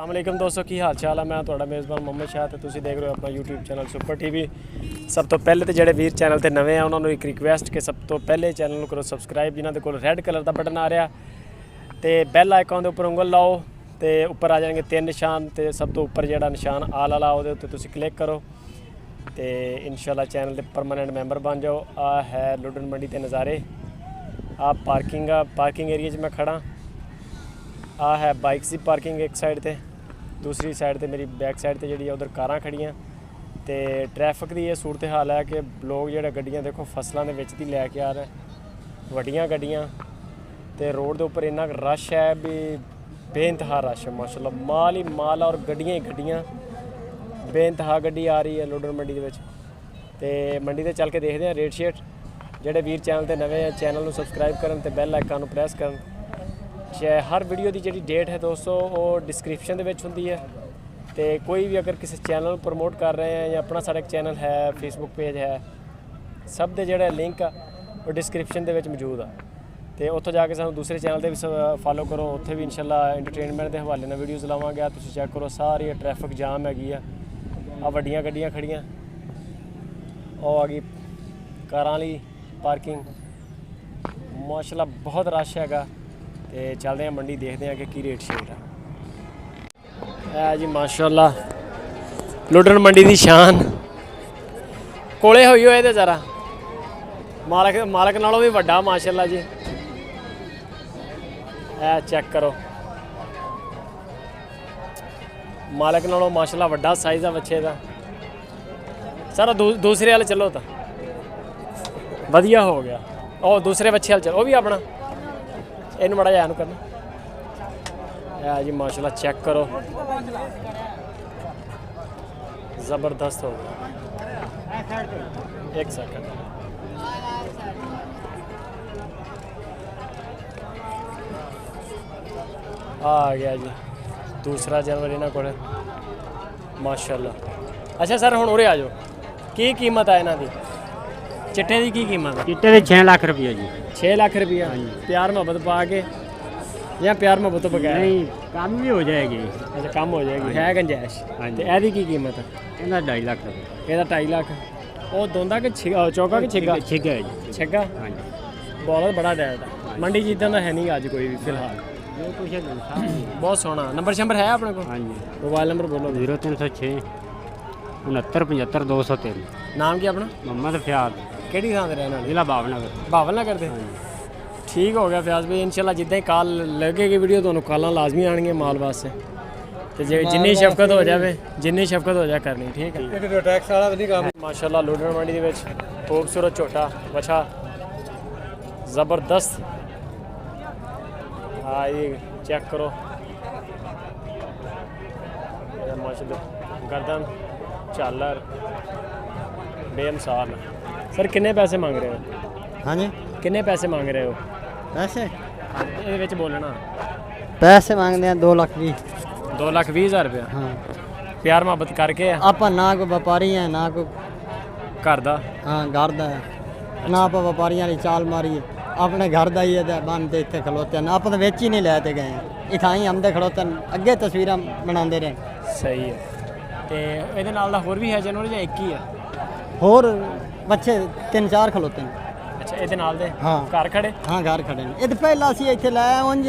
अस्सलामुअलैकुम दोस्तों की हाल चाल है। मैं थोड़ा मेज़बान मोहम्मद शाह ते तुसीं देख रहे हो अपना यूट्यूब चैनल सुपर टीवी। सब तो पहले तो ਜਿਹੜੇ ਵੀਰ ਚੈਨਲ ਤੇ ਨਵੇਂ ਆ ਉਹਨਾਂ ਨੂੰ ਇੱਕ ਰਿਕੁਐਸਟ ਕਿ ਸਭ ਤੋਂ ਪਹਿਲੇ ਚੈਨਲ ਨੂੰ ਕਰੋ ਸਬਸਕ੍ਰਾਈਬ, ਜਿਨ੍ਹਾਂ ਦੇ ਕੋਲ ਰੈੱਡ ਕਲਰ ਦਾ ਬਟਨ ਆ ਰਿਹਾ ਤੇ ਬੈਲ ਆਈਕਨ ਦੇ ਉੱਪਰ ਉਂਗਲ ਲਾਓ ਤੇ ਉੱਪਰ ਆ ਜਾਣਗੇ ਤਿੰਨ ਨਿਸ਼ਾਨ ਤੇ ਸਭ ਤੋਂ ਉੱਪਰ ਜਿਹੜਾ ਨਿਸ਼ਾਨ ਆਲ ਵਾਲਾ ਉਹਦੇ ਉੱਤੇ ਤੁਸੀਂ ਕਲਿੱਕ ਕਰੋ ਤੇ ਇਨਸ਼ਾਅੱਲਾ ਚੈਨਲ ਦੇ ਪਰਮਾਨੈਂਟ ਮੈਂਬਰ ਬਣ ਜਾਓ। ਆ ਹੈ ਲੁੱਡਨ ਮੰਡੀ ਦੇ ਨਜ਼ਾਰੇ। ਆ ਪਾਰਕਿੰਗ ਏਰੀਆ 'ਚ ਮੈਂ ਖੜਾ। ਆ ਹੈ ਬਾਈਕਸ ਦੀ ਪਾਰਕਿੰਗ ਇੱਕ ਸਾਈਡ ਤੇ, दूसरी साइड ते मेरी बैक साइड ते जी उधर कारां खड़ियां ते ट्रैफिक की ये सूरत हाल है कि लोग जो गड्डियां देखो फसलों के विच दी लैके आ रहे वड्डियां गड्डियां ते रोड के उपर इन्ना रश है भी बेइंतहा रश है माशाल्लाह, माल ही माल और गड्डियां ही गड्डियां बेइंतहा गड्डी आ रही है लुडन मंडी के ते मंडी ते चल के देखते हैं रेट शेट। जोड़े वीर चैनल ते नवे चैनल को सबसक्राइब करन ते बैल आइकन को प्रेस करन। हर वीडियो की जी डेट है दोस्तों वो डिस्क्रिप्शन के होंगी है तो कोई भी अगर किसी चैनल प्रमोट कर रहे हैं या अपना साढ़ा एक चैनल है फेसबुक पेज है सब के जोड़े लिंक वो डिस्क्रिप्शन के मौजूद है तो उत्थों जाके सानू दूसरे चैनल पर भी फॉलो करो। उत्थे भी इंशाल्लाह एंटरटेनमेंट के हवाले नाल वीडियोज़ लावांगे। तुसीं चैक करो सारी ट्रैफिक जाम हैगी आ वड्डियां गड्डियां खड़ियां और आ गई कारां वाली पार्किंग माशाल्लाह बहुत रश हैगा ते चलते हैं मंडी देखते हैं कि की रेट शेट है जी। माशाल्लाह लुडन मंडी की शान कोले होई होए ते जरा मालक नालों भी वड्डा माशाल्लाह जी। चेक करो मालक नालों माशाल्लाह वड्डा साइज़ है बच्चे का। सर दूसरे वाले चलो तो वधिया हो गया। और दूसरे बच्चे वाले चलो वो भी अपना इन माड़ा जा करना जी। माशाल्लाह चेक करो ज़बरदस्त हो गया। एक सेकंड आ गया जी दूसरा जानवर इन्होंने को माशाल्लाह। अच्छा सर हुण उरे आ जाओ की कीमत है इन्हां दी? चिट्टे की कीमत है? चिट्टे के 6 लाख रुपया जी। 6 लाख रुपया प्यार मोहब्बत पा के या प्यार मोहब्बत तो बगैर? नहीं कम भी हो जाएगी। अच्छा कम हो जाएगी है गंजाइश। हाँ जी। एदी की कीमत है? इहदा 2.5 लाख रुपया। ਇਹਦਾ 2.5 ਲੱਖ। ਉਹ ਦੋਂਦਾ ਕਿ ਚੌਕਾ ਕਿ ਛਿੱਗਾ? छिगा है जी। ਛਿੱਗਾ हाँ जी। ਬਹੁਤ ਬੜਾ ਡੈਡ ਹੈ ਮੰਡੀ 'ਚ ਇੱਦਾਂ ਦਾ ਹੈ ਨਹੀਂ ਅੱਜ ਕੋਈ ਵੀ ਫਿਲਹਾਲ। जो कुछ है ਬਹੁਤ ਸੋਹਣਾ ਨੰਬਰ ਸ਼ੰਬਰ ਹੈ ਆਪਣੇ ਕੋਲ? हाँ जी। ਮੋਬਾਈਲ ਨੰਬਰ ਬੋਲੋ। 0306 69 75 213। ਨਾਮ ਕੀ ਆਪਣਾ? मोहम्मद फयाज, ਕਿਹੜੀ ਥਾਂ ਤੇ ਰਹਿਣ ਵਾਲੇ? जिला भावनगर। ਭਾਵਲ ਨਾ ਕਰਦੇ? ਠੀਕ ਹੋ ਗਿਆ ਫਿਆਜ਼ ਭਾਈ। ਇਨਸ਼ਾਅੱਲਾ ਜਿੱਦਾਂ ਹੀ ਕਾਲ ਲੱਗੇਗੀ ਵੀਡੀਓ ਤੁਹਾਨੂੰ ਕਾਲਾਂ ਲਾਜ਼ਮੀ ਆਣਗੀਆਂ ਮਾਲ ਵਾਸਤੇ ਤੇ ਜੇ ਜਿੰਨੀ ਸ਼ਫਕਤ ਹੋ ਜਾਵੇ ਕਰਨੀ ਠੀਕ ਹੈ। ਇਹ ਟੈਕਸ ਵਾਲਾ ਵੀ ਨਹੀਂ ਕੰਮ। ਮਾਸ਼ਾਅੱਲਾ ਲੁਡਨ ਮੰਡੀ ਦੇ ਵਿੱਚ ਖੂਬਸੂਰਤ ਝੋਟਾ ਵਛਾ ਜ਼ਬਰਦਸਤ। हाँ ये चेक करो माशाल्लाह गर्दन झालर बेमिसाल। सर किन्ने पैसे मांग रहे हो? हाँ जी। किन्ने पैसे मांग रहे हो? पैसे ये विच बोलना। पैसे मांगते हैं 2,20,000। 2,20,000 रुपया? हाँ। प्यार मोहब्बत करके आप ना कोई व्यापारी है ना कोई घर दा? हाँ घर दा है ना आप व्यापारियों की चाल मारी है अपने घर का ही है बंद इतने खलोते हैं। आप तो बेच ही नहीं लैते गए इतना ही आमदे खड़ोते अगे तस्वीर बनाते रहे। सही है तो ये नाल दा होर भी है जानवर या एक ही है? होर बच्चे 3-4 खलोते हैं। अच्छा ये नाल दे हाँ घर खड़े? हाँ घर खड़े ने। ये पहला असी इतने लाया उंज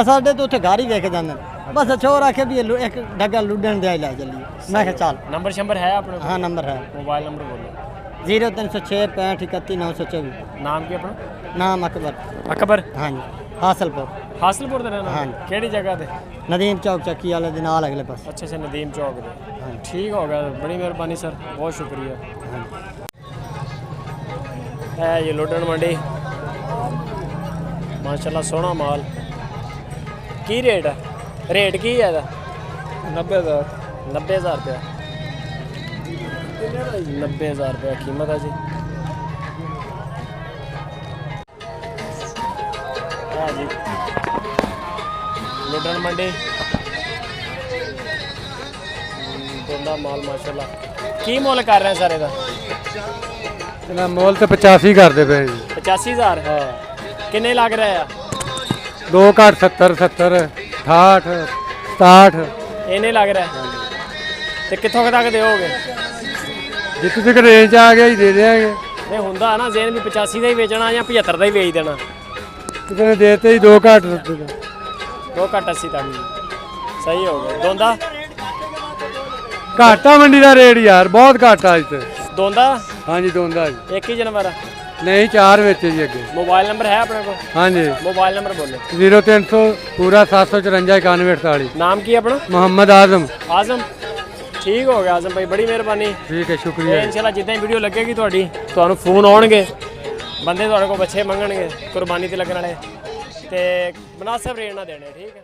साढ़े तो उत्थे घर ही वेख जाते बस चोर आखे भी एक डगा लुडन दे लै चलिए। मैं चल नंबर शंबर है अपने? हाँ नंबर है। मोबाइल नंबर बोलो। 0306 65 31 924। नाम की अपना? नाम अकबर। अकबर? हाँ जी हासिलपुर। हासिलपुर दे रहना? हाँ। केड़ी जगह दे? नदीम चौक चक्की वाले दिन नाल अगले पास। अच्छा अच्छा नदीम चौक दे। हाँ। ठीक हो गया बड़ी मेहरबानी सर बहुत शुक्रिया। हाँ। है ये लुडन मंडी माशाल्लाह सोहना माल। की रेट है? रेट की है 90,000। 90,000 रुपया? 90,000 रुपया कीमत है जी। हाँ जी लुडन मंडी दोंदा माल माशाल्लाह। की मुल कर रहे हैं सारे का? मोल तो 85 करते पे 85,000। हाँ किन्ने लग रहे हैं? 2 घट 70 70 68 67 ਇਹਨੇ ਲੱਗ ਰਿਹਾ ਤੇ ਕਿੱਥੋਂ ਕੁ ਤੱਕ ਦਿਓਗੇ? ਜਿੱਥੇ ਤੱਕ ਰੇਂਜ ਆ ਗਿਆ ਹੀ ਦੇ ਦੇਾਂਗੇ। ਇਹ ਹੁੰਦਾ ਨਾ ਜ਼ੇਨ ਵੀ 85 ਦਾ ਹੀ ਵੇਚਣਾ ਜਾਂ 75 ਦਾ ਹੀ ਵੇਚ ਦੇਣਾ। ਕਿਸੇ ਨੇ ਦੇਤੇ ਹੀ 2 ਘੱਟ ਦਿੱਤੇ। 2 ਘੱਟ 80 ਤੱਕ ਸਹੀ ਹੋ ਗਿਆ। ਦੋਂਦਾ ਘਾਟਾ ਮੰਡੀ ਦਾ ਰੇਟ ਯਾਰ ਬਹੁਤ ਘੱਟ ਆ ਇੱਥੇ। ਦੋਂਦਾ ਹਾਂਜੀ ਦੋਂਦਾ ਜੀ। ਇੱਕ ਹੀ ਜਾਨਵਰ? ਨਹੀਂ 4 ਵਿੱਚ ਜੀ ਅੱਗੇ। ਮੋਬਾਈਲ ਨੰਬਰ ਹੈ ਆਪਣੇ ਕੋਲ? ਹਾਂਜੀ ਮੋਬਾਈਲ ਨੰਬਰ ਬੋਲੋ। 0300 ਪੂਰਾ 754 9148। ਨਾਮ ਕੀ ਹੈ ਆਪਣਾ? ਮੁਹੰਮਦ ਆਜ਼ਮ। ਆਜ਼ਮ ਠੀਕ ਹੋ ਗਿਆ ਆਜ਼ਮ ਭਾਈ, ਬੜੀ ਮਿਹਰਬਾਨੀ। ਠੀਕ ਹੈ ਤੇ ਸ਼ੁਕਰੀਆ। ਇਨਸ਼ਾਅੱਲਾ ਜਿੱਦਾਂ ਹੀ ਵੀਡੀਓ ਲੱਗੇਗੀ ਤੁਹਾਡੀ ਤੁਹਾਨੂੰ ਫੋਨ ਆਉਣਗੇ, ਬੰਦੇ ਤੁਹਾਡੇ ਕੋਲ ਬੱਚੇ ਮੰਗਣਗੇ ਕੁਰਬਾਨੀ ਤੇ ਲੱਗਣ ਵਾਲੇ, ਤੇ ਮੁਨਾਸਬ ਰੇਟ ਨਾਲ ਦੇਣੇ। ਠੀਕ ਹੈ।